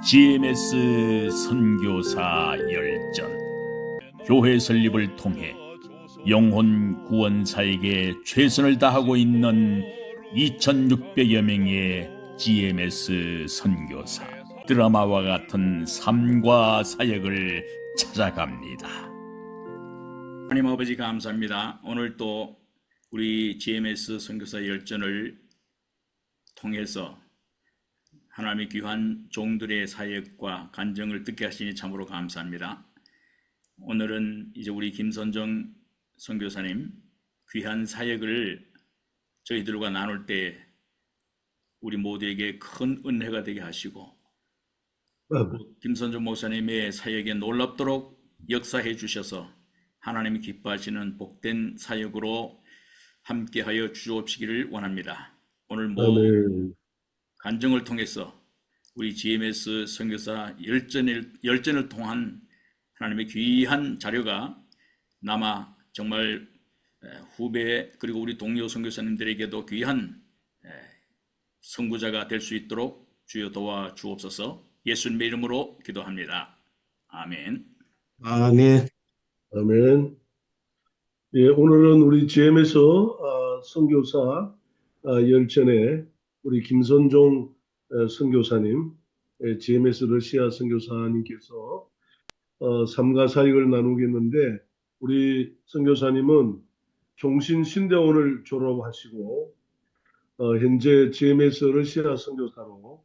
GMS 선교사 열전 교회 설립을 통해 영혼 구원사에게 최선을 다하고 있는 2600여 명의 GMS 선교사, 드라마와 같은 삶과 사역을 찾아갑니다. 하나님 아버지 감사합니다. 오늘 또 우리 GMS 선교사 열전을 통해서 하나님의 귀한 종들의 사역과 간증을 듣게 하시니 참으로 감사합니다. 오늘은 이제 우리 김선정 선교사님 귀한 사역을 저희들과 나눌 때 우리 모두에게 큰 은혜가 되게 하시고 김선정 목사님의 사역에 놀랍도록 역사해 주셔서 하나님이 기뻐하시는 복된 사역으로 함께하여 주옵시기를 원합니다. 오늘 간증을 통해서 우리 GMS 선교사 열전을 통한 하나님의 귀한 자료가 남아 정말 후배 그리고 우리 동료 선교사님들에게도 귀한 선구자가 될 수 있도록 주여 도와 주옵소서. 예수님의 이름으로 기도합니다. 아멘. 아멘. 아멘. 예, 오늘은 우리 GM에서 선교사 열전에 우리 김선종 선교사님, GMS 러시아 선교사님께서 삶과 사역을 나누겠는데, 우리 선교사님은 종신신대원을 졸업하시고 현재 GMS 러시아 선교사로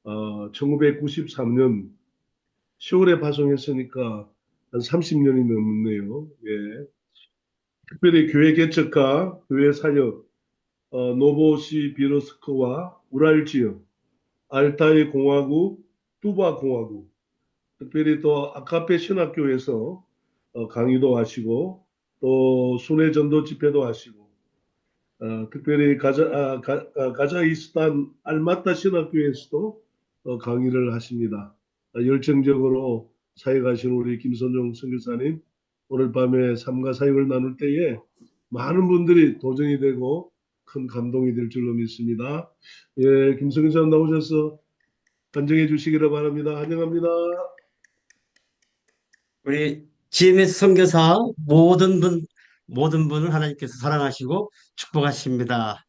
1993년 10월에 파송했으니까 한 30년이 넘네요. 예. 특별히 교회 개척과 교회 사역, 노보시비르스크와 우랄 지역, 알타이 공화국, 뚜바 공화국, 특별히 또 아카페 신학교에서 강의도 하시고 또 순회 전도 집회도 하시고 특별히 가자이스탄 알마타 신학교에서도 강의를 하십니다. 열정적으로 사역하신 우리 김선종 선교사님, 오늘 밤에 삶과 사역을 나눌 때에 많은 분들이 도전이 되고 큰 감동이 될 줄로 믿습니다. 예, 김선교 사님 나오셔서 간증해 주시기를 바랍니다. 환영합니다. 우리 GMS 선교사 모든 분을 하나님께서 사랑하시고 축복하십니다.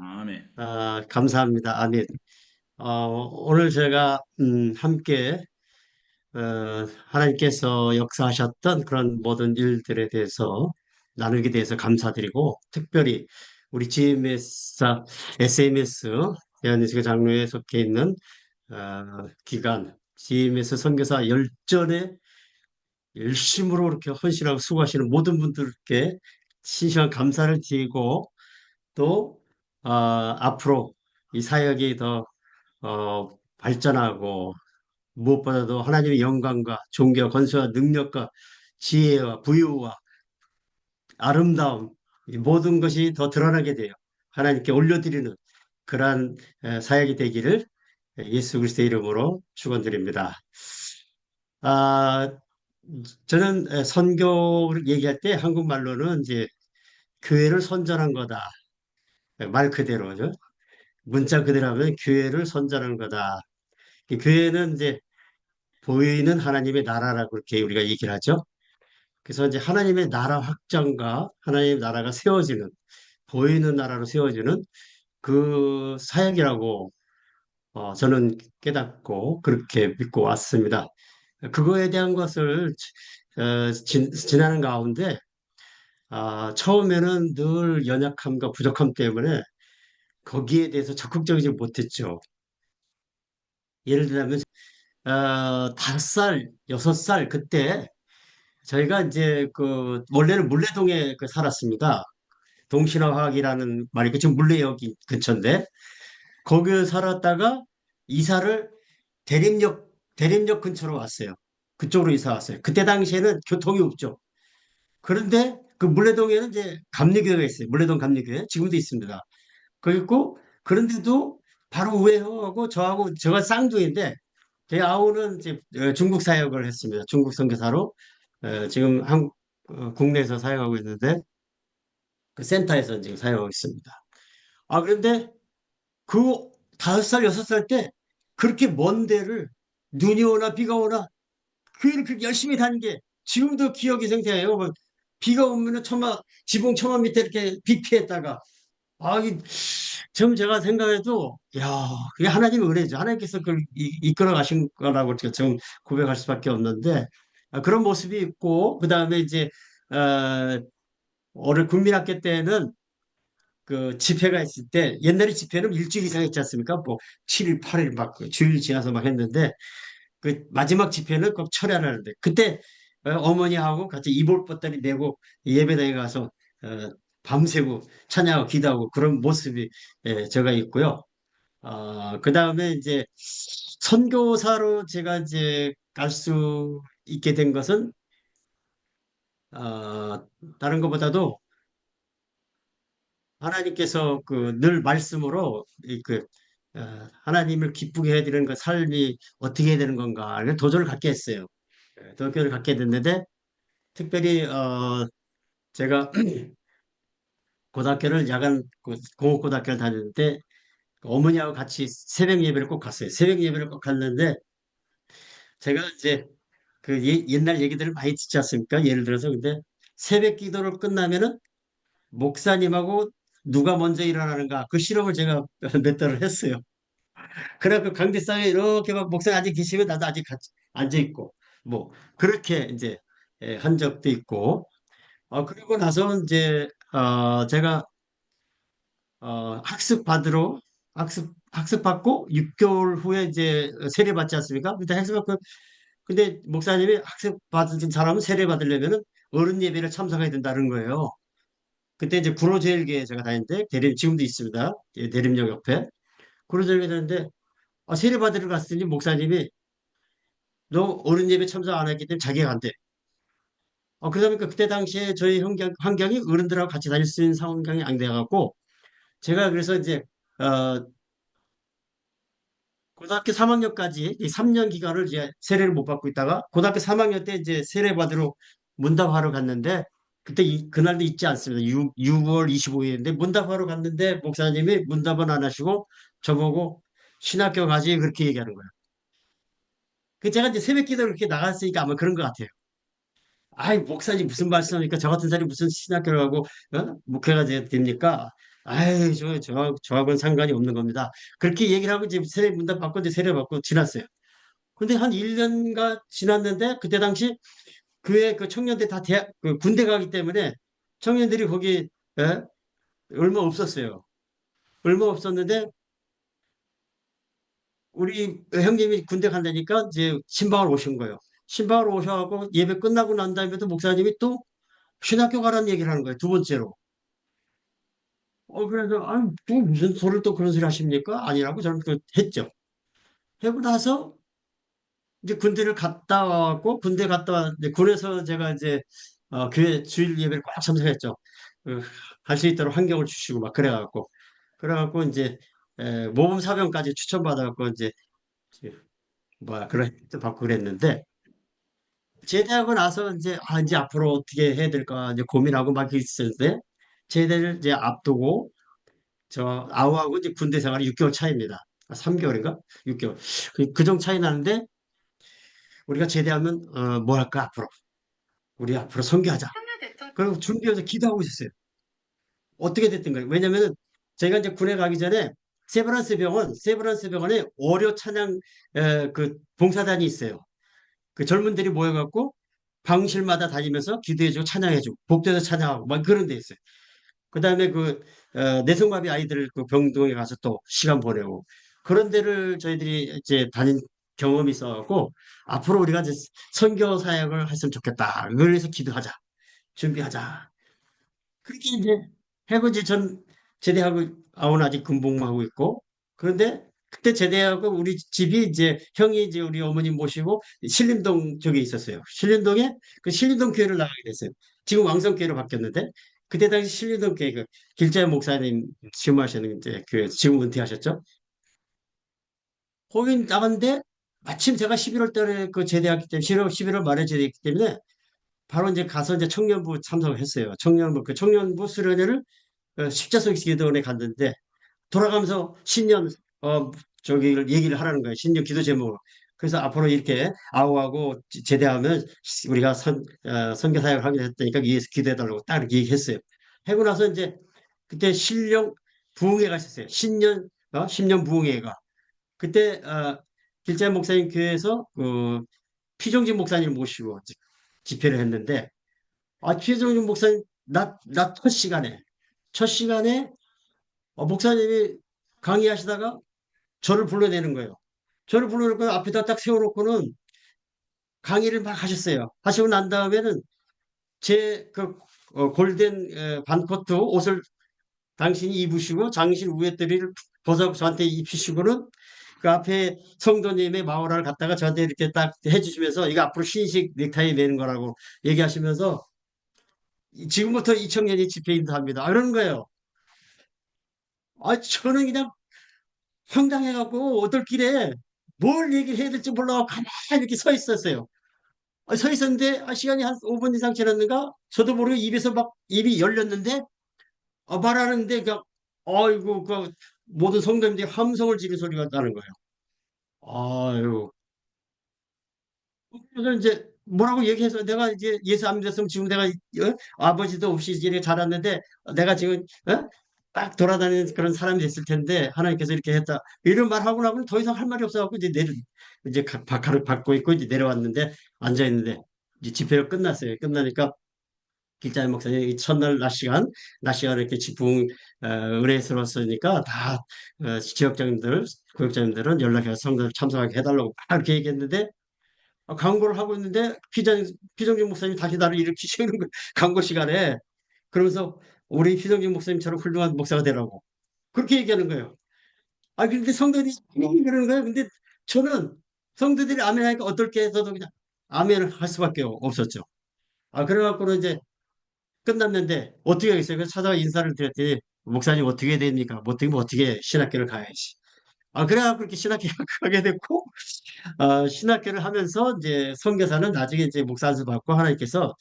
아멘. 감사합니다. 아멘. 오늘 제가 함께 하나님께서 역사하셨던 그런 모든 일들에 대해서 나누게 돼서 감사드리고, 특별히 우리 GMS, SMS 대한민국 장로에 속해 있는 기관 GMS 선교사 열전에 열심으로 이렇게 헌신하고 수고하시는 모든 분들께 진심한 감사를 드리고, 또 앞으로 이 사역이 더 발전하고 무엇보다도 하나님의 영광과 존귀와 권세와 능력과 지혜와 부유와 아름다움, 이 모든 것이 더 드러나게 돼요. 하나님께 올려드리는 그러한 사역이 되기를 예수 그리스도의 이름으로 축원드립니다. 저는 선교를 얘기할 때 한국말로는 이제 교회를 선전한 거다. 말 그대로죠. 문자 그대로 하면 교회를 선전한 거다. 이 교회는 이제 보이는 하나님의 나라라고 그렇게 우리가 얘기를 하죠. 그래서 이제 하나님의 나라 확장과 하나님의 나라가 세워지는, 보이는 나라로 세워지는 그 사역이라고 저는 깨닫고 그렇게 믿고 왔습니다. 그거에 대한 것을 지나는 가운데 처음에는 늘 연약함과 부족함 때문에 거기에 대해서 적극적이지 못했죠. 예를 들면 5살, 6살 그때 저희가 이제 그 원래는 물레동에 살았습니다. 동신화학이라는 말이 지금 물레역 근처인데 거기에 살았다가 이사를 대림역 근처로 왔어요. 그쪽으로 이사 왔어요. 그때 당시에는 교통이 없죠. 그런데 그 물레동에는 이제 감리교회가 있어요. 물레동 감리교회 지금도 있습니다. 그 있고, 그런데도 바로 우회하고 저하고 제가 쌍둥이인데 제 아우는 이제 중국 사역을 했습니다. 중국 선교사로 지금 국내에서 사역하고 있는데 그 센터에서 지금 사역하고 있습니다. 그런데 그 5살, 6살 때 그렇게 먼 데를 눈이 오나 비가 오나 교회를 그렇게 열심히 다닌 게 지금도 기억이 생생해요. 뭐 비가 오면은 지붕 처마 밑에 이렇게 비 피했다가 좀 제가 생각해도 야 그게 하나님의 은혜죠. 하나님께서 그걸 이끌어 가신 거라고 제가 좀 고백할 수밖에 없는데 그런 모습이 있고 그 다음에 이제 어, 올해 국민학교 때는 그 집회가 있을 때 옛날에 집회는 일주일 이상 했지 않습니까? 뭐 7일, 8일 막 주일 지나서 막 했는데 그 마지막 집회는 꼭 철야를 하는데 그때 어머니하고 같이 이불보따리 메고 예배당에 가서 어, 밤새고 찬양하고 기도하고 그런 모습이 제가 있고요. 그 다음에 이제 선교사로 제가 이제 갈 수 있게 된 것은 다른 것보다도 하나님께서 그 늘 말씀으로 하나님을 기쁘게 해야 되는 그 삶이 어떻게 해야 되는 건가 도전을 갖게 했어요. 도전을 갖게 됐는데 특별히 제가 고등학교를 야간 공업고등학교를 다녔는데 어머니하고 같이 새벽 예배를 꼭 갔어요. 새벽 예배를 꼭 갔는데 제가 이제 그 옛날 얘기들을 많이 듣지 않습니까? 예를 들어서 근데 새벽 기도를 끝나면은 목사님하고 누가 먼저 일어나는가 그 실험을 제가 몇 달을 했어요. 그래갖고 강대상에 이렇게 막 목사님 앉아 계시면 나도 아직 같이 앉아 있고 뭐 그렇게 이제 한 적도 있고 그리고 나서 이제 제가 학습 받으러 학습 받고 6개월 후에 이제 세례 받지 않습니까? 근데 근데 목사님이 학습 받은 사람은 세례 받으려면은 어른 예배를 참석해야 된다는 거예요. 그때 이제 구로제일교회 제가 다니는데 지금도 있습니다. 대림역 옆에 구로제일교회 다니는데 세례 받으러 갔더니 목사님이 너 어른 예배 참석 안 했기 때문에 자기가 안 돼. 그러다 보니까 그때 당시에 저희 환경이 어른들하고 같이 다닐 수 있는 상황이 안 돼갖고 제가 그래서 이제 어, 고등학교 3학년까지 이 3년 기간을 이제 세례를 못 받고 있다가 고등학교 3학년 때 이제 세례 받으러 문답하러 갔는데 그때 그날도 있지 않습니다. 6월 25일인데 문답하러 갔는데 목사님이 문답은 안 하시고 저보고 신학교 가지 그렇게 얘기하는 거예요. 그 제가 이제 새벽 기도를 그렇게 나갔으니까 아마 그런 것 같아요. 아이, 목사님 무슨 말씀입니까? 저 같은 사람이 무슨 신학교를 가고, 목회가 됩니까? 아이, 저하고는 상관이 없는 겁니다. 그렇게 얘기를 하고 이제 세례 문답 받고 이제 세례 받고 지났어요. 근데 한 1년가 지났는데 그때 당시 교회 그 청년들 다 군대 가기 때문에 청년들이 거기, 예? 얼마 없었어요. 얼마 없었는데 우리 형님이 군대 간다니까 이제 신방을 오신 거예요. 신방을 오셔갖고 예배 끝나고 난 다음에도 목사님이 또 신학교 가라는 얘기를 하는 거예요. 두 번째로. 그래서, 또 무슨 소리를 또 그런 소리 하십니까? 아니라고 저는 그 했죠. 하고 나서 이제 군대를 갔다 와갖고, 군대 갔다 왔는데, 군에서 제가 이제, 교회 주일 예배를 꽉 참석했죠. 갈 수 있도록 환경을 주시고 막 그래갖고. 그래갖고 이제, 모범 사병까지 추천받아갖고 이제 그런 혜택도 받고 그랬는데, 제대하고 나서 이제 앞으로 어떻게 해야 될까 이제 고민하고 막 있었는데, 제대를 이제 앞두고, 저 아우하고 이제 군대 생활이 6개월 차이입니다. 3개월인가? 6개월. 그 정도 차이 나는데 우리가 제대하면 뭐 할까 앞으로? 우리 앞으로 선교하자. 그리고 준비해서 기도하고 있었어요. 어떻게 됐든 거예요. 왜냐면은 제가 이제 군에 가기 전에 세브란스 병원에 월요 찬양 그 봉사단이 있어요. 그 젊은들이 모여갖고 방실마다 다니면서 기도해주고 찬양해주고 복도에서 찬양하고 막 그런 데 있어요. 그다음에 내성마비 아이들 그 병동에 가서 또 시간 보내고 그런 데를 저희들이 이제 다닌 경험이 있어갖고 앞으로 우리가 이제 선교 사역을 했으면 좋겠다. 그래서 기도하자, 준비하자. 그렇게 이제 해고 이제 전 제대하고 아우는 아직 군복무하고 있고 그런데 그때 제대하고 우리 집이 이제 형이 이제 우리 어머님 모시고 신림동 쪽에 있었어요. 신림동에 그 신림동 교회를 나가게 됐어요. 지금 왕성교회로 바뀌었는데 그때 당시 신림동 교회 그 길자의 목사님 지금 하시는 이제 교회 지금 은퇴하셨죠? 거기 나갔는데 마침 제가 11월 달에 그 제대했기 때문에 11월 말에 제대했기 때문에 바로 이제 가서 이제 청년부 참석을 했어요. 청년부 수련회를 십자수 기도원에 갔는데 돌아가면서 신년 저기 얘기를 하라는 거예요. 신년 기도 제목을. 그래서 앞으로 이렇게 아우하고 제대하면 우리가 선교 사역을 하게 됐다니까 위에서 기도해달라고 딱 이렇게 얘기했어요. 하고 나서 이제 그때 신령 부흥회가 있었어요. 신년 부흥회가. 그때 길자연 목사님 교회에서 그 피종진 목사님 모시고 집회를 했는데 피종진 목사님 낮 첫 시간에 목사님이 강의하시다가 저를 불러내는 거예요. 저를 불러놓고 앞에다 딱 세워놓고는 강의를 막 하셨어요. 하시고 난 다음에는 제 그 골덴 반코트 옷을 당신이 입으시고 장신 우웻다리를 벗어 저한테 입히시고는 그 앞에 성도님의 마우라를 갖다가 저한테 이렇게 딱 해주시면서 이거 앞으로 흰색 넥타이 매는 거라고 얘기하시면서 지금부터 이 청년이 집회 인도합니다. 그러는 거예요. 저는 그냥 황당해갖고 어떨길에 뭘 얘기해야 될지 몰라 가만히 이렇게 서 있었어요. 서 있었는데 시간이 한 5분 이상 지났는가? 저도 모르게 입에서 막 입이 열렸는데 말하는데 그냥 아이고 그 모든 성도님들이 함성을 지르는 소리가 나는 거예요. 아유. 그래서 이제 뭐라고 얘기해서 내가 이제 예수 안 믿었으면 지금 내가 아버지도 없이 이렇게 자랐는데 내가 지금 딱 돌아다니는 그런 사람이 됐을 텐데 하나님께서 이렇게 했다 이런 말 하고 나면 더 이상 할 말이 없어갖고 이제 박하를 받고 있고 이제 내려왔는데 앉아 있는데 이제 집회가 끝났어요. 끝나니까 길자연 목사님 이 첫날 낮 시간 이렇게 지붕 의뢰스러웠으니까 다 지역장님들 구역장님들은 연락해서 성도들 참석하게 해달라고 막 이렇게 얘기했는데 광고를 하고 있는데 피정진 목사님이 다시 나를 일으키시는 거예요. 광고 시간에. 그러면서 우리 피정진 목사님처럼 훌륭한 목사가 되라고. 그렇게 얘기하는 거예요. 근데 성도들이 그러는 거예요. 근데 저는 성도들이 아멘 하니까 어떨게 해서도 그냥 아멘을 할 수밖에 없었죠. 그래갖고는 이제 끝났는데 어떻게 하겠어요? 그래서 찾아가 인사를 드렸더니 목사님 어떻게 해야 됩니까? 뭐 어떻게 신학교를 가야지. 그래갖고 이렇게 신학교 가게 됐고 신학교를 하면서 이제 선교사는 나중에 이제 목사 안수 받고 하나님께서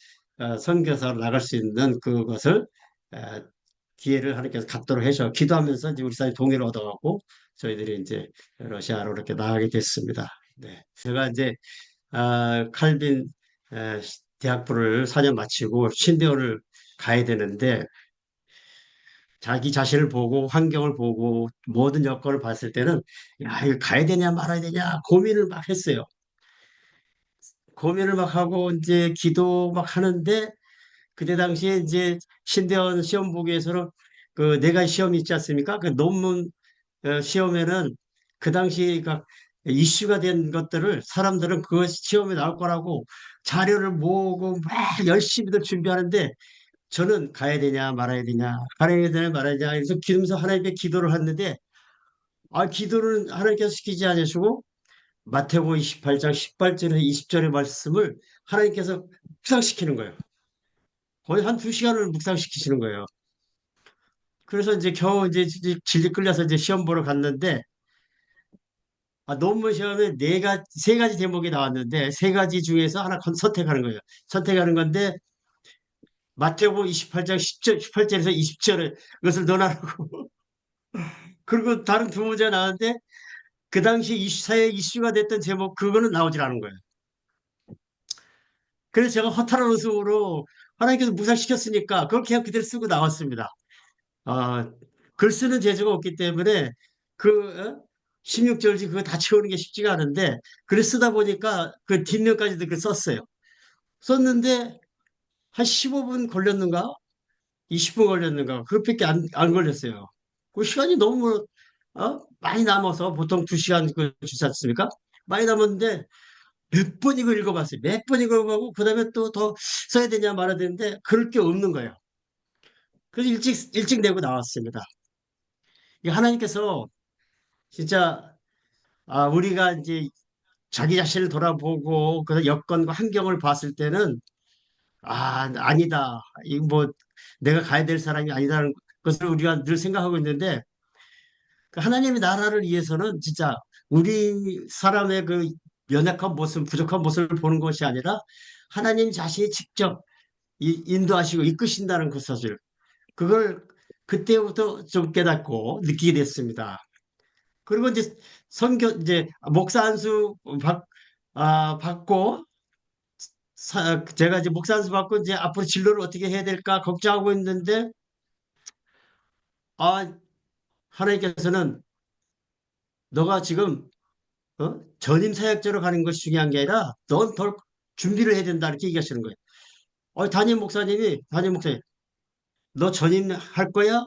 선교사로 나갈 수 있는 그것을 어, 기회를 하나님께서 갖도록 해서 기도하면서 이제 우리 사회 동의를 얻어갖고 저희들이 이제 러시아로 이렇게 나가게 됐습니다. 네. 제가 이제 칼빈 대학부를 4년 마치고 신대원을 가야 되는데 자기 자신을 보고 환경을 보고 모든 여건을 봤을 때는 야 이거 가야 되냐 말아야 되냐 고민을 막 했어요. 고민을 막 하고 이제 기도 막 하는데 그때 당시에 이제 신대원 시험 보기에서는 그 네 가지 시험이 있지 않습니까? 그 논문 시험에는 그 당시 그 이슈가 된 것들을 사람들은 그 시험에 나올 거라고 자료를 모으고 막 열심히들 준비하는데 저는 가야 되냐 말아야 되냐 가야 되냐 말아야 되냐 그래서 기도면서 하나님께 기도를 했는데 기도를 하나님께서 시키지 않으시고 마태복음 28장 18절에 20절의 말씀을 하나님께서 묵상시키는 거예요. 거의 한 2시간을 묵상시키시는 거예요. 그래서 이제 겨우 이제 질질 끌려서 이제 시험 보러 갔는데 논문 시험에 세 가지 제목이 나왔는데 세 가지 중에서 하나 선택하는 거예요. 선택하는 건데 마태복음 28장 18절에서 20절에 그것을 넣어놔고 그리고 다른 두 문제가 나왔는데 그 당시 사회 이슈가 됐던 제목 그거는 나오질 않은 거예요. 그래서 제가 허탈한 웃음으로 하나님께서 묵상시켰으니까 그걸 그냥 그대로 쓰고 나왔습니다. 글 쓰는 재주가 없기 때문에 그 16절지 그거 다 채우는 게 쉽지가 않은데 글을 쓰다 보니까 그 뒷면까지도 그 썼어요. 썼는데 한 15분 걸렸는가? 20분 걸렸는가? 그것밖에 안 걸렸어요. 그 시간이 너무 많이 남아서 보통 2시간 그 주지 않습니까? 많이 남았는데 몇 번 이거 읽어봤어요. 몇 번 읽어보고 그다음에 또 더 써야 되냐 말아야 되는데 그럴 게 없는 거예요. 그래서 일찍 내고 나왔습니다. 하나님께서 진짜 우리가 이제 자기 자신을 돌아보고 그 여건과 환경을 봤을 때는 아니다. 이거 뭐 내가 가야 될 사람이 아니다는 것을 우리가 늘 생각하고 있는데 그 하나님의 나라를 위해서는 진짜 우리 사람의 그 연약한 모습, 부족한 모습을 보는 것이 아니라 하나님 자신이 직접 인도하시고 이끄신다는 그 사실. 그걸 그때부터 좀 깨닫고 느끼게 됐습니다. 그리고 이제 이제 목사 안수 받고 제가 이제 목사 안수 받고 이제 앞으로 진로를 어떻게 해야 될까 걱정하고 있는데 아 하나님께서는 너가 지금 전임 사역자로 가는 것이 중요한 게 아니라 넌 더 준비를 해야 된다 이렇게 얘기하시는 거예요. 담임 목사님 너 전임 할 거야?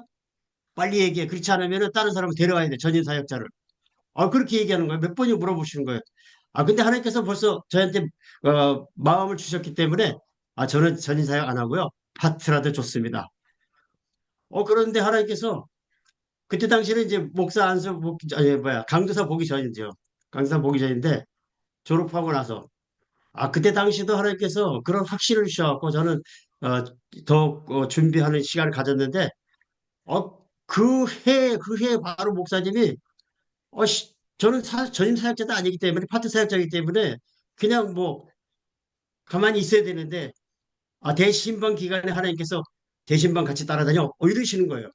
빨리 얘기해. 그렇지 않으면 다른 사람을 데려와야 돼. 전임 사역자를. 그렇게 얘기하는 거예요. 몇 번이 물어보시는 거예요. 근데 하나님께서 벌써 저한테 마음을 주셨기 때문에 저는 전임 사역 안 하고요. 파트라도 좋습니다. 그런데 하나님께서 그때 당시에는 이제 목사 안수 아니 뭐야 강도사 보기 전이죠. 강도사 보기 전인데 졸업하고 나서 그때 당시도 하나님께서 그런 확신을 주셔갖고 저는 어, 더 준비하는 시간을 가졌는데 그 해 바로 목사님이 저는 전임 사역자도 아니기 때문에 파트 사역자이기 때문에 그냥 뭐 가만히 있어야 되는데 대신방 기간에 하나님께서 대신방 같이 따라다녀 이러시는 거예요.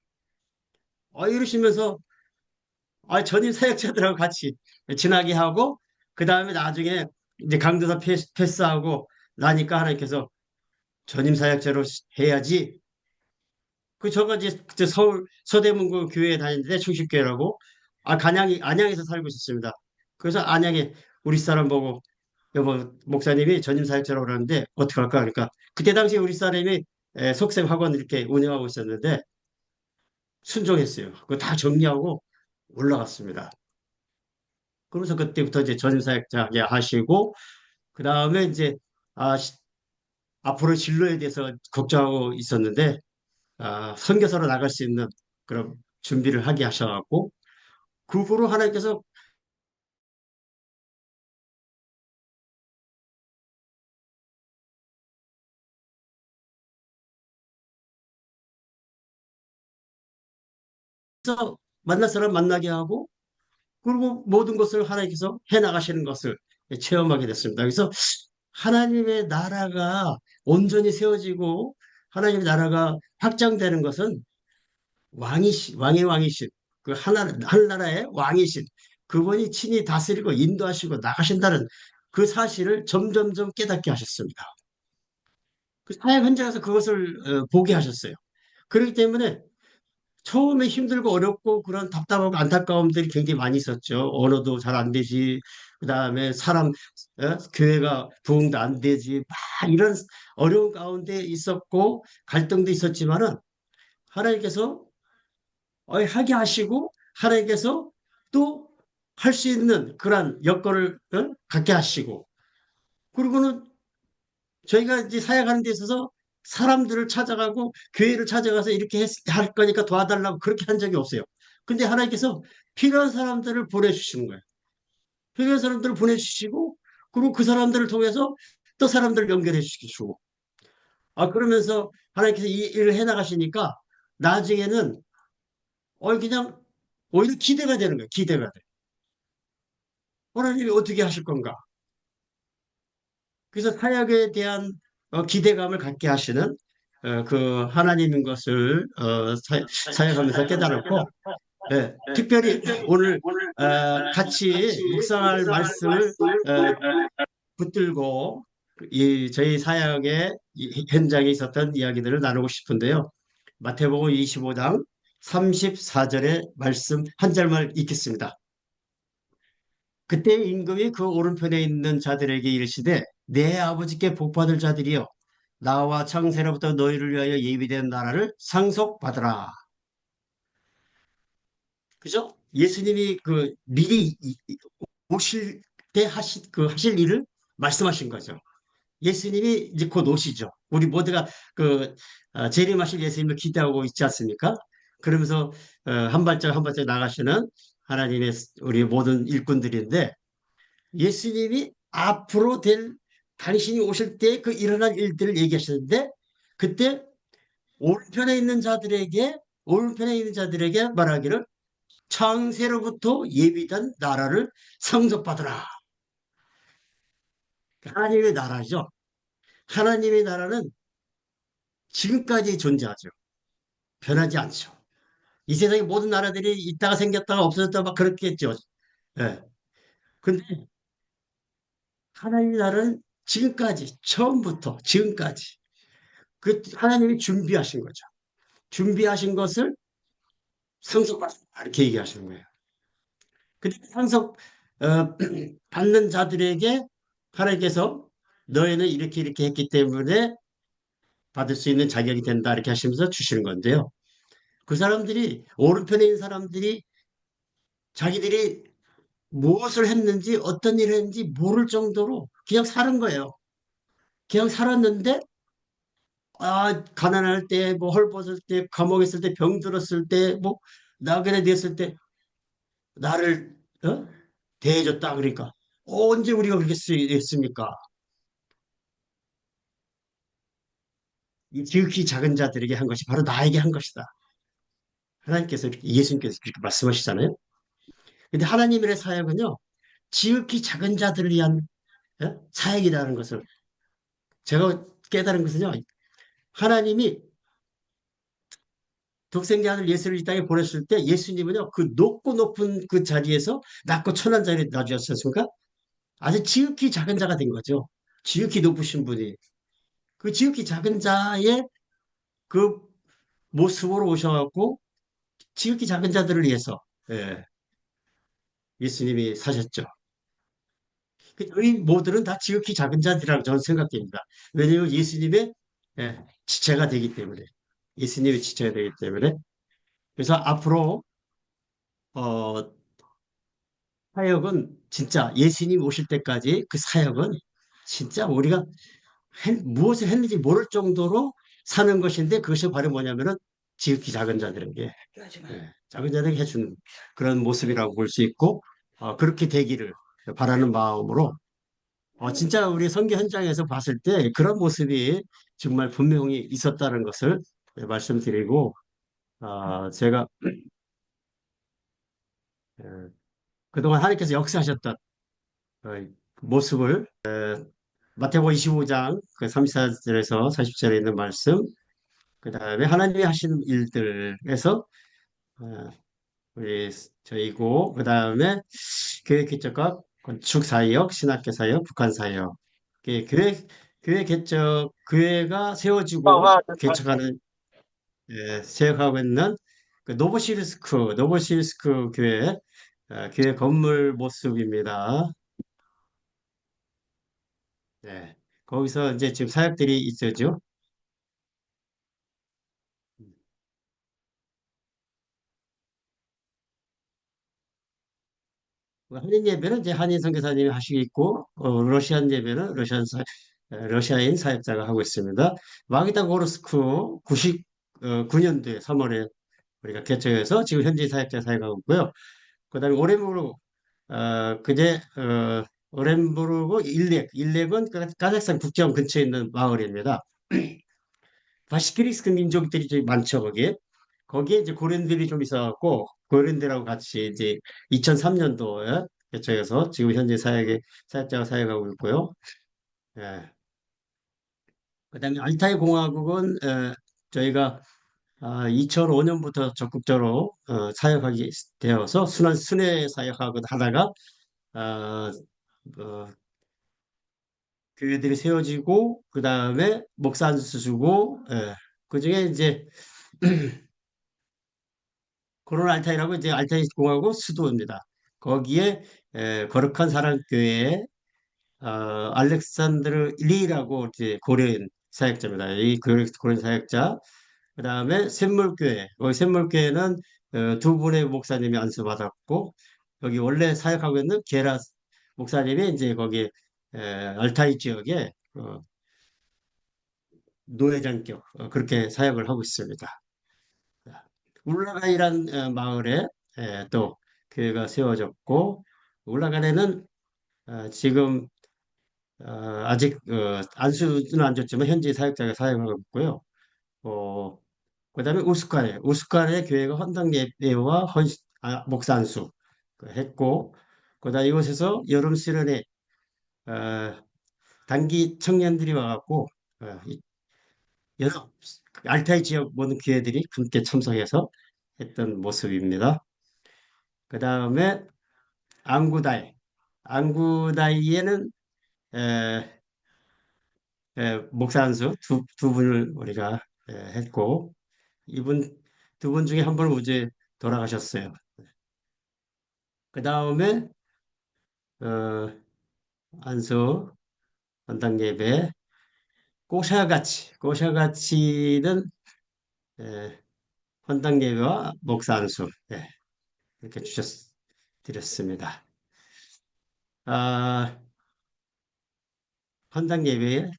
이러시면서 전임 사역자들하고 같이 지나게 하고 그 다음에 나중에 이제 강도사 패스하고 나니까 하나님께서 전임 사역자로 해야지. 저가 이제 그때 서울 서대문구 교회에 다니는데 충식교회라고 안양에서 살고 있었습니다. 그래서 안양에 우리 사람 보고 여보 목사님이 전임 사역자라고 그러는데 어떻게 할까 그러니까 그때 당시 우리 사람이 속셈 학원 이렇게 운영하고 있었는데 순종했어요. 그거 다 정리하고 올라갔습니다. 그러면서 그때부터 이제 전임 사역자 하시고 그 다음에 이제 아, 시- 앞으로 진로에 대해서 걱정하고 있었는데 선교사로 나갈 수 있는 그런 준비를 하게 하셔갖고 그 후로 하나님께서 만날 사람 만나게 하고 그리고 모든 것을 하나님께서 해나가시는 것을 체험하게 됐습니다. 그래서 하나님의 나라가 온전히 세워지고 하나님의 나라가 확장되는 것은 왕의 왕이신 하나라의 왕이신 그분이 친히 다스리고 인도하시고 나가신다는 그 사실을 점점점 깨닫게 하셨습니다. 그 사역 현장에서 그것을 보게 하셨어요. 그렇기 때문에 처음에 힘들고 어렵고 그런 답답하고 안타까움들이 굉장히 많이 있었죠. 언어도 잘 안 되지. 그다음에 교회가 부흥도 안 되지. 막 이런 어려운 가운데 있었고 갈등도 있었지만은 하나님께서 하게 하시고 하나님께서 또 할 수 있는 그런 여건을 갖게 하시고 그리고는 저희가 이제 사역하는 데 있어서 사람들을 찾아가고 교회를 찾아가서 이렇게 할 거니까 도와달라고 그렇게 한 적이 없어요. 근데 하나님께서 필요한 사람들을 보내주시는 거예요. 필요한 사람들을 보내주시고 그리고 그 사람들을 통해서 또 사람들을 연결해 주시고 그러면서 하나님께서 이 일을 해나가시니까 나중에는 그냥 오히려 기대가 되는 거예요. 기대가 돼. 하나님이 어떻게 하실 건가? 그래서 사역에 대한 기대감을 갖게 하시는 그 하나님인 것을 사역하면서 깨달았고, 특별히 오늘 같이 묵상할 말씀을 붙들고 저희 사역의 현장에 있었던 이야기들을 나누고 싶은데요. 마태복음 25장 34절의 말씀 한 절만 읽겠습니다. 그때 임금이 그 오른편에 있는 자들에게 이르시되 내 아버지께 복받을 자들이여 나와 창세로부터 너희를 위하여 예비된 나라를 상속받으라. 그죠? 예수님이 미리 오실 때 하실 일을 말씀하신 거죠. 예수님이 이제 곧 오시죠. 우리 모두가 재림하실 예수님을 기대하고 있지 않습니까? 그러면서 한 발짝 한 발짝 나가시는 하나님의 우리 모든 일꾼들인데 예수님이 앞으로 당신이 오실 때 그 일어날 일들을 얘기하셨는데 그때 오른편에 있는 자들에게 말하기를 창세로부터 예비된 나라를 상속받으라. 하나님의 나라죠. 하나님의 나라는 지금까지 존재하죠. 변하지 않죠. 이 세상의 모든 나라들이 있다가 생겼다가 없어졌다가 막 그렇겠죠. 예. 근데 하나님 나라는 지금까지, 처음부터 지금까지, 그 하나님이 준비하신 거죠. 준비하신 것을 상속받는다. 이렇게 얘기하시는 거예요. 근데 그 상속, 받는 자들에게 하나님께서 너희는 이렇게 이렇게 했기 때문에 받을 수 있는 자격이 된다. 이렇게 하시면서 주시는 건데요. 그 사람들이, 오른편에 있는 사람들이 자기들이 무엇을 했는지 어떤 일을 했는지 모를 정도로 그냥 사는 거예요. 그냥 살았는데 가난할 때, 뭐 헐벗을 때, 감옥에 있을 때, 병 들었을 때, 뭐 나그네 됐을 때 나를 대해줬다 그러니까 언제 우리가 그렇게 했습니까? 이 지극히 작은 자들에게 한 것이 바로 나에게 한 것이다. 하나님께서 예수님께서 그렇게 말씀하시잖아요. 근데 하나님의 사역은요, 지극히 작은 자들을 위한 사역이라는 것을 제가 깨달은 것은요, 하나님이 독생자 아들 예수를 이 땅에 보냈을 때 예수님은요, 그 높고 높은 그 자리에서 낮고 천한 자리에 놔주셨습니까? 아주 지극히 작은 자가 된 거죠. 지극히 높으신 분이. 그 지극히 작은 자의 그 모습으로 오셔갖고 지극히 작은 자들을 위해서 예, 예수님이 사셨죠. 저희 모두는 다 지극히 작은 자들이라고 저는 생각됩니다. 왜냐하면 예수님의 지체가 되기 때문에. 예수님의 지체가 되기 때문에. 그래서 앞으로 어, 사역은 진짜 예수님 오실 때까지 그 사역은 진짜 우리가 무엇을 했는지 모를 정도로 사는 것인데 그것이 바로 뭐냐면은 지극히 작은 자들에게 작은 자들에게 해주는 그런 모습이라고 볼 수 있고 그렇게 되기를 바라는 마음으로 진짜 우리 선교 현장에서 봤을 때 그런 모습이 정말 분명히 있었다는 것을 말씀드리고 제가 어, 그동안 하나님께서 역사하셨던 어, 모습을 마태복음 25장 그 34절에서 40절에 있는 말씀 그 다음에 하나님이 하신 일들에서 어, 우리 저희고 그 다음에 교회 개척과 건축 사역, 신학교 사역, 북한 사역, 교회 개척 교회가 세워지고 개척하는 세워가고 있는 그 노보시리스크 교회 교회 건물 모습입니다. 네, 거기서 이제 지금 사역들이 있어죠. 한인 예배는 이제 한인 선교사님이 하시고 있고 러시안 예배는 러시아인 사역자가 하고 있습니다. 마기다고르스크 99년도에 3월에 우리가 개척해서 지금 현지 사역자 사역하고 있고요. 그다음에 오렌부르 그제 오렌부르고 일렉은 카자흐스탄 국경 근처에 있는 마을입니다. 바시키리스크 민족들이 좀 많죠 거기에. 거기에 이제 고린들이 좀 있어갖고 고린들하고 같이 이제 2003년도에 개척해서 지금 현재 사역자가 사역하고 있고요. 예. 그다음에 알타이 공화국은 저희가 2005년부터 적극적으로 사역하게 되어서 순회 사역하고 하다가 어, 어, 교회들이 세워지고 그 다음에 목사 안수 주고 그중에 이제 코로나 알타이라고 이제 알타이 공화국 수도입니다. 거기에 거룩한 사랑교회 알렉산드르 리라고 이제 고려인 사역자입니다. 이 고려인 사역자. 그 다음에 샘물교회. 거기 샘물교회는 두 분의 목사님이 안수받았고 여기 원래 사역하고 있는 게라 목사님이 이제 거기 알타이 지역에 노회장격 그렇게 사역을 하고 있습니다. 울라가이란 마을에 또 교회가 세워졌고 울라가이는 지금 아직 안수는 안 줬지만 현지 사역자가 사역하고 있고요. 그다음에 우스카레 교회가 헌당 예배와 목사 안수 했고 그다음 이곳에서 여름 수련회 어, 단기 청년들이 와갖고 여러 알타이 지역 모든 교회들이 함께 참석해서 했던 모습입니다. 그 다음에 안구다이. 안구다이에는 에, 목사 안수 두 분을 우리가 했고, 이분 두 분 중에 한 분은 이제 돌아가셨어요. 그 다음에 어, 안수 원당예배 꼬샤가치는 에, 헌당예배와 목사 안수 이렇게 드렸습니다. 아, 헌당예배에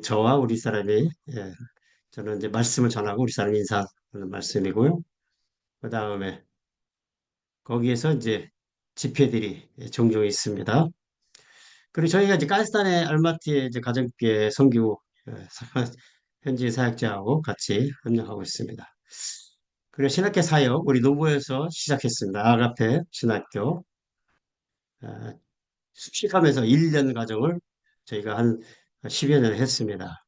저와 우리 사람이 저는 이제 말씀을 전하고 우리 사람이 인사하는 말씀이고요. 그 다음에 거기에서 이제 집회들이 종종 있습니다. 그리고 저희가 이제 카스탄의 알마티에 이제 가정교회 선교 현지 사역자하고 같이 협력하고 있습니다. 그리고 신학교 사역 우리 노보에서 시작했습니다. 아가페 신학교 숙식하면서 1년 과정을 저희가 한 10여 년 했습니다.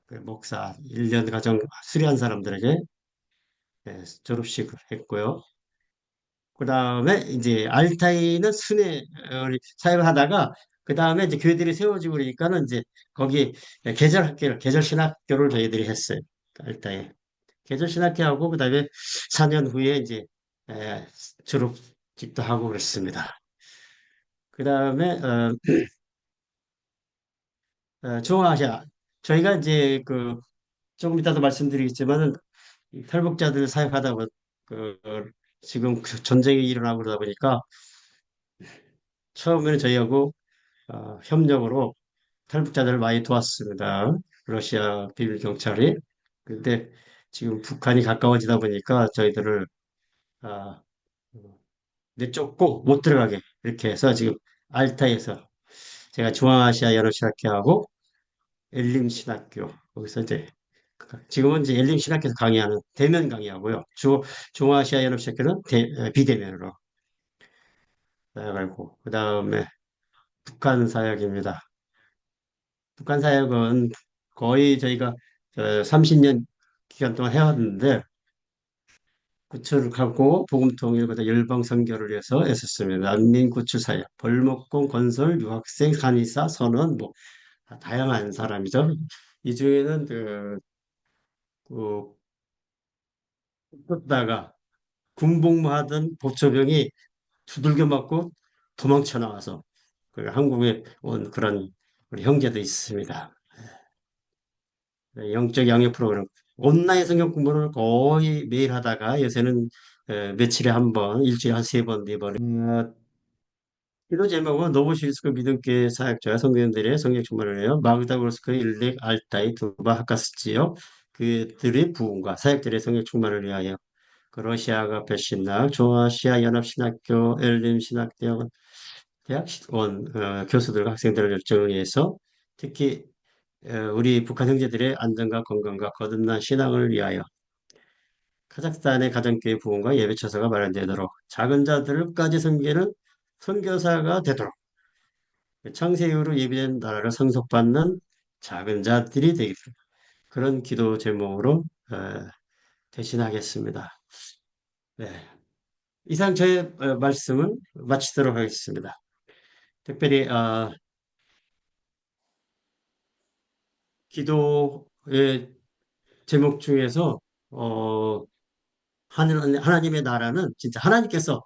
그 목사 1년 과정 수료한 사람들에게 졸업식을 했고요. 그 다음에 이제 알타이는 순회 사역을 하다가 그 다음에 이제 교회들이 세워지고 그러니까는 이제 거기 계절 신학교를 저희들이 했어요. 알타이 계절 신학교하고 그 다음에 4년 후에 이제 에, 졸업식도 하고 그랬습니다. 그 다음에 중앙아시아 저희가 이제 그 조금 이따도 말씀드리겠지만은 이 탈북자들 사역하다 보그 지금 그 전쟁이 일어나고 그러다 보니까 처음에는 저희하고 협력으로 탈북자들을 많이 도왔습니다. 러시아 비밀 경찰이. 근데 지금 북한이 가까워지다 보니까 저희들을 아, 내쫓고 못 들어가게 이렇게 해서 지금 알타이에서 제가 중앙아시아 연합신학교하고 엘림신학교 거기서 이제 지금은 이제 엘림신학교에서 강의하는 대면 강의하고요. 중앙아시아 연합신학교는 비대면으로 나아가고 그 다음에 북한 사역입니다. 북한 사역은 거의 저희가 30년 기간 동안 해왔는데 구출하고 복음통일 그다 열방 선교를 위해서 애썼습니다. 난민 구출 사역, 벌목공 건설 유학생 한의사 선원 뭐 다양한 사람이죠. 이 중에는 그 쫓다가 군복무하던 보초병이 두들겨 맞고 도망쳐 나와서 한국에 온 그런 우리 형제도 있습니다. 영적 양육 프로그램 온라인 성경 공부를 거의 매일 하다가 요새는 며칠에 한 번, 일주일에 한 세 번, 네 번. 기도 제목은 노보시리스크 믿음교회 사역자 성도님들의 성경 충만을 해요. 마그다고스크 일렉 알타이 두바 하카스지요. 그들의 부흥과 사역들의 성경 충만을 위하여 러시아가 배신학 중아시아 연합신학교 엘림 신학대학원 대학원 교수들과 학생들을 열정을 위해서 특히 우리 북한 형제들의 안전과 건강과 거듭난 신앙을 위하여 카자흐스탄의 가정교회 부흥과 예배처서가 마련되도록 작은 자들까지 섬기는 선교사가 되도록 창세 이후로 예비된 나라를 상속받는 작은 자들이 되겠습니다. 그런 기도 제목으로 대신하겠습니다. 네. 이상 저의 말씀을 마치도록 하겠습니다. 특별히 기도의 제목 중에서 어, 하나님의 나라는 진짜 하나님께서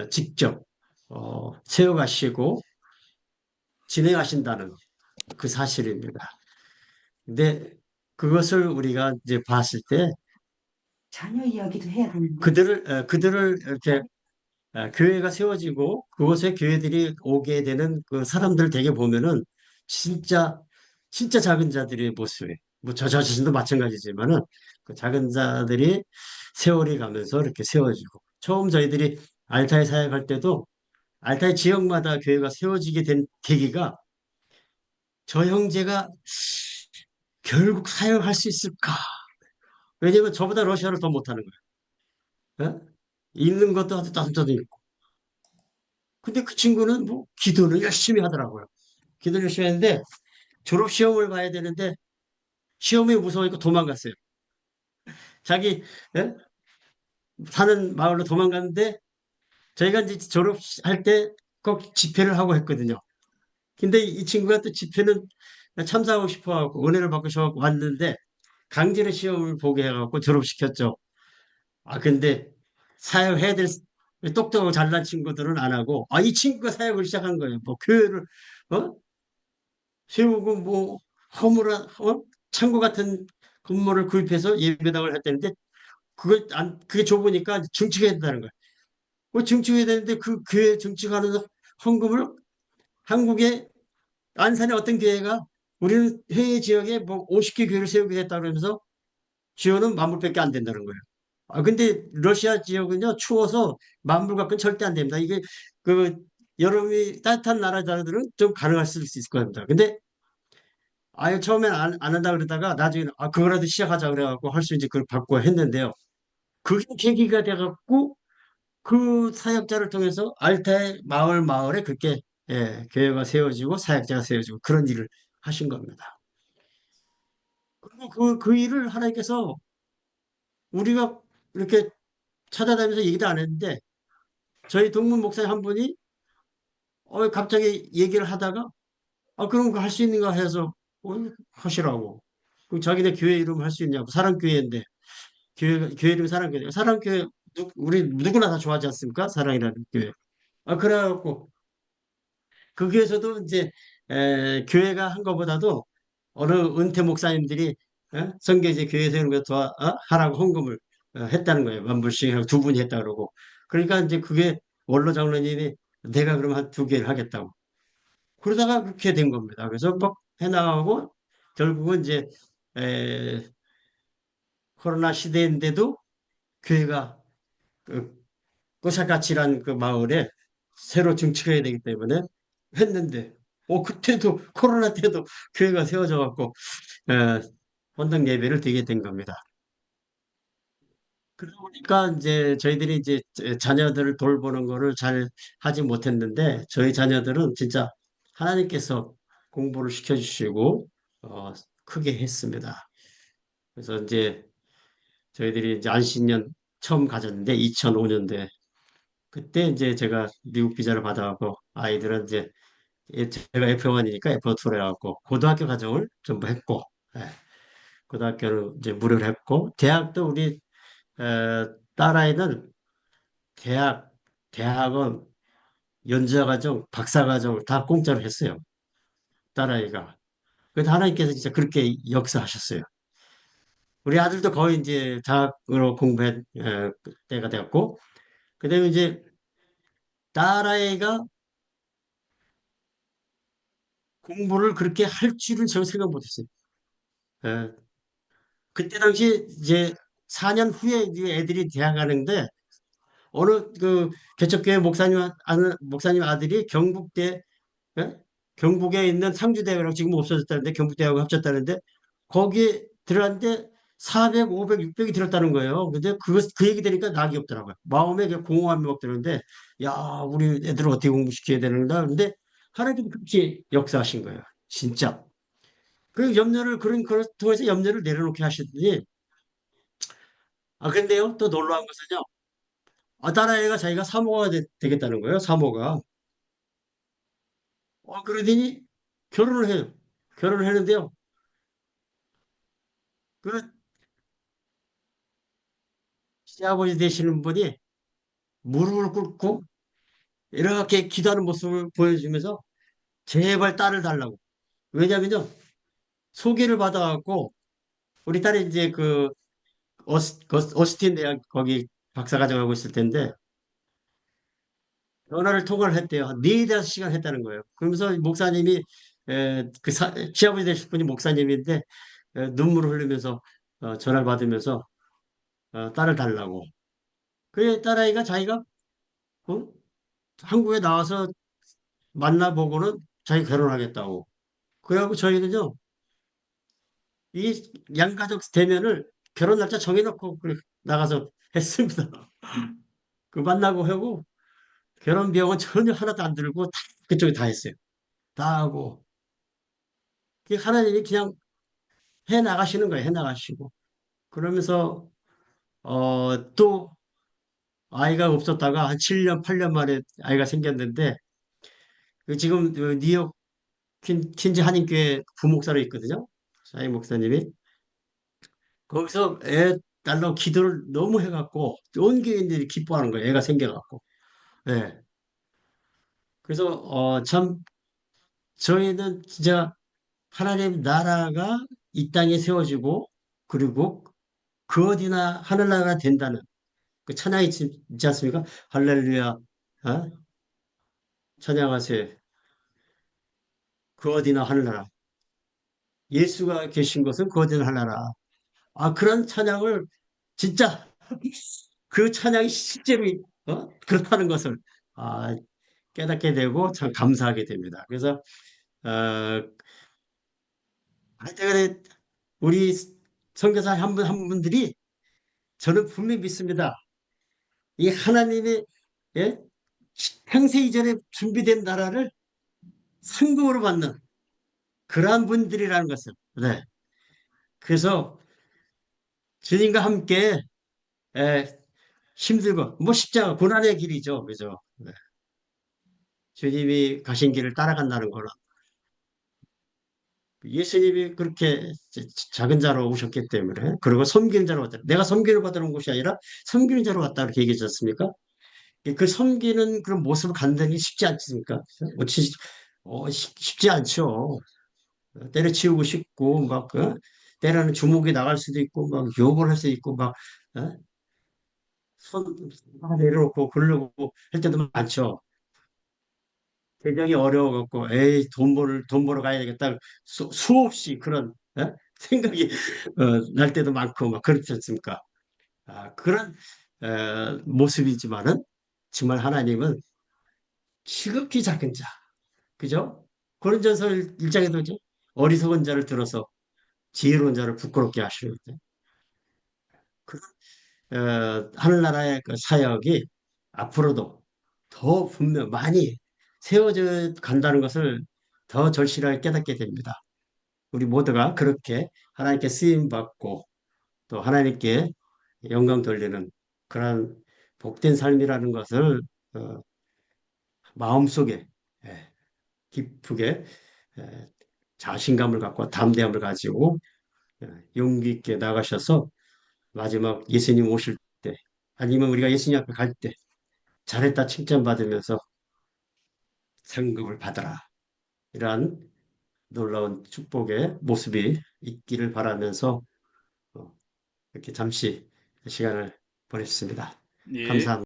직접 세워가시고 진행하신다는 그 사실입니다. 근데 그것을 우리가 이제 봤을 때 자녀 이야기도 해야 하는데. 그들을 이렇게 교회가 세워지고 그곳에 교회들이 오게 되는 그 사람들 되게 보면은 진짜 진짜 작은 자들의 모습에 뭐저 자신도 마찬가지지만은 그 작은 자들이 세월이 가면서 이렇게 세워지고 처음 저희들이 알타에 사역할 때도 알타이 지역마다 교회가 세워지게 된 계기가 저 형제가 결국 사역할 수 있을까? 왜냐면 저보다 러시아를 더 못하는 거예요. 어? 읽는 것도 아주 따뜻도 있고. 근데 그 친구는 뭐 기도를 열심히 하더라고요. 기도를 열심히 했는데 졸업 시험을 봐야 되는데 시험이 무서우니까 도망갔어요. 자기 예? 사는 마을로 도망갔는데 저희가 이제 졸업할 때 꼭 집회를 하고 했거든요. 근데 이 친구가 또 집회는 참석하고 싶어 하고 은혜를 받고 싶어 하고 왔는데 강제로 시험을 보게 해갖고 졸업시켰죠. 아, 근데 사역해야 될 똑똑하고 잘난 친구들은 안 하고, 아, 이 친구가 사역을 시작한 거예요. 뭐, 교회를, 어? 세우고, 뭐, 허물한, 창고 같은 건물을 구입해서 예배당을 했다는데, 그게 좁으니까 증축해야 된다는 거예요. 뭐, 증축해야 되는데, 그 교회 증축하는 헌금을 한국의 안산의 어떤 교회가 우리는 해외 지역에 뭐 50개 교회를 세우겠다 그러면서 지원은 만불밖에 안 된다는 거예요. 아, 근데 러시아 지역은요, 추워서 만불 갖고는 절대 안 됩니다. 이게, 그, 여름이 따뜻한 나라들은 좀 가능할 수 있을 겁니다. 근데, 아예 처음엔 안 한다 그러다가 나중에, 아, 그거라도 시작하자 그래갖고 할 수 있지, 그걸 받고 했는데요. 그게 계기가 돼갖고 그 사역자를 통해서 알타의 마을에 그렇게, 예, 교회가 세워지고 사역자가 세워지고 그런 일을 하신 겁니다. 그리고 그 일을 하나님께서 우리가 이렇게 찾아다니면서 얘기도 안 했는데 저희 동문 목사님 한 분이 갑자기 얘기를 하다가 그럼 그 할 수 있는가 해서 하시라고. 그 자기네 교회 이름 할 수 있냐고. 사랑교회인데 교회 이름 사랑교회. 사랑교회 우리 누구나 다 좋아하지 않습니까? 사랑이라는 교회. 그래갖고 그 교회에서도 이제 교회가 한 것보다도 어느 은퇴 목사님들이 선교제 교회에서 이런 거 하라고 헌금을 했다는 거예요. 만불씩 하고 두 분이 했다 그러고. 그러니까 이제 그게 원로 장로님이 내가 그럼 한 두 개를 하겠다고. 그러다가 그렇게 된 겁니다. 그래서 막 해나가고 결국은 이제 에, 코로나 시대인데도 교회가 그 꼬샤가치란 그 마을에 새로 증축해야 되기 때문에 했는데 그때도 코로나 때도 교회가 세워져 갖고 헌당 예배를 드리게 된 겁니다. 그러다 보니까 이제 저희들이 이제 자녀들을 돌보는 거를 잘 하지 못했는데 저희 자녀들은 진짜 하나님께서 공부를 시켜주시고 크게 했습니다. 그래서 이제 저희들이 이제 안식년 처음 가졌는데 2005년도에 그때 이제 제가 미국 비자를 받아갖고 아이들은 이제 제가 F1이니까 F2로 해갖고 고등학교 과정을 전부 했고 예, 고등학교를 이제 무료로 했고 대학도 우리 딸아이는 대학, 대학원, 연수과정, 박사과정 다 공짜로 했어요. 딸아이가. 그래서 하나님께서 진짜 그렇게 역사하셨어요. 우리 아들도 거의 이제 대학으로 공부한 때가 되었고, 그다음에 이제 딸아이가 공부를 그렇게 할 줄은 저는 생각 못했어요. 예, 그때 당시 이제 4년 후에 이제 애들이 대학 가는데 어느 그 개척교회 목사님 아들이 경북대 예? 경북에 있는 상주대학이라고 지금 없어졌다는데 경북대하고 합쳤다는데 거기에 들어갔는데 400, 500, 600이 들었다는 거예요. 근데 그 얘기 들으니까 낙이 없더라고요. 마음에 그냥 공허함이 막 드는데 야 우리 애들을 어떻게 공부시켜야 되는가 근데 하나님 그렇게 역사하신 거예요. 진짜. 그 염려를 그런 통해서 염려를 내려놓게 하시더니 근데요 또 놀라운 것은요 딸아이가 자기가 사모가 되겠다는 거예요. 사모가. 그러더니 결혼을 해요. 결혼을 했는데요. 그 시아버지 되시는 분이 무릎을 꿇고 이렇게 기도하는 모습을 보여주면서 제발 딸을 달라고. 왜냐면요. 소개를 받아갖고 우리 딸이 이제 그 어스틴 대학 거기 박사과정 하고 있을 텐데 전화를 통화를 했대요. 한 4~5시간 했다는 거예요. 그러면서 목사님이 시아버지 되실 분이 목사님인데 눈물을 흘리면서 전화를 받으면서 딸을 달라고. 그 딸아이가 자기가 어? 한국에 나와서 만나보고는 자기 결혼하겠다고. 그래갖고 저희는요, 이 양가족 대면을 결혼 날짜 정해놓고 나가서 했습니다. 그 만나고 하고 결혼 비용은 전혀 하나도 안 들고 다 그쪽에 다 했어요. 다 하고. 하나님이 그냥 해 나가시는 거예요. 해 나가시고. 그러면서 또 아이가 없었다가 한 7년, 8년 만에 아이가 생겼는데 지금 뉴욕 퀸즈 한인교회 부목사로 있거든요. 사임 목사님이. 거기서 애 달라고 기도를 너무 해갖고 온 교인들이 기뻐하는 거예요. 애가 생겨갖고. 예. 그래서 참 저희는 진짜 하나님 나라가 이 땅에 세워지고 그리고 그 어디나 하늘나라가 된다는 그 찬양이 있지 않습니까? 할렐루야, 어? 찬양하세. 그 어디나 하늘나라. 예수가 계신 곳은 그 어디나 하늘나라. 그런 찬양을 진짜 그 찬양이 실제로 그렇다는 것을 아, 깨닫게 되고 참 감사하게 됩니다. 그래서 하여튼 우리 선교사 한 분 한 분들이 저는 분명히 믿습니다. 이 하나님의 예? 창세 이전에 준비된 나라를 상급으로 받는 그러한 분들이라는 것을. 네. 그래서 주님과 함께 예, 힘들고 뭐 십자가 고난의 길이죠. 그죠? 네. 주님이 가신 길을 따라간다는 거는 예수님이 그렇게 작은 자로 오셨기 때문에 그리고 섬기는 자로 왔다. 내가 섬기는 받으러 온 것이 아니라 섬기는 자로 왔다 이렇게 얘기하지 않습니까? 그 섬기는 그런 모습을 갖는 게 쉽지 않습니까? 쉽지 않죠. 때려치우고 싶고 막 때로는 주먹이 나갈 수도 있고 막 욕을 할 수도 있고 막 어? 손 내려놓고 그러려고 할 때도 많죠. 굉장히 어려워갖고 에이 돈 벌어 가야 되겠다 수없이 그런 생각이 날 때도 많고 막 그렇지 않습니까? 그런 모습이지만은 정말 하나님은 지극히 작은 자, 그죠? 고린전서 1장에도 이제 어리석은 자를 들어서 지혜로운 자를 부끄럽게 하시는데 하늘나라의 그 사역이 앞으로도 더 분명 많이 세워져 간다는 것을 더 절실하게 깨닫게 됩니다. 우리 모두가 그렇게 하나님께 쓰임 받고 또 하나님께 영광 돌리는 그런 복된 삶이라는 것을 어, 마음속에 예, 깊게 예, 자신감을 갖고 담대함을 가지고 용기 있게 나가셔서 마지막 예수님 오실 때 아니면 우리가 예수님 앞에 갈 때 잘했다 칭찬받으면서 상급을 받아라. 이러한 놀라운 축복의 모습이 있기를 바라면서 이렇게 잠시 시간을 보냈습니다. 예. 감사합니다.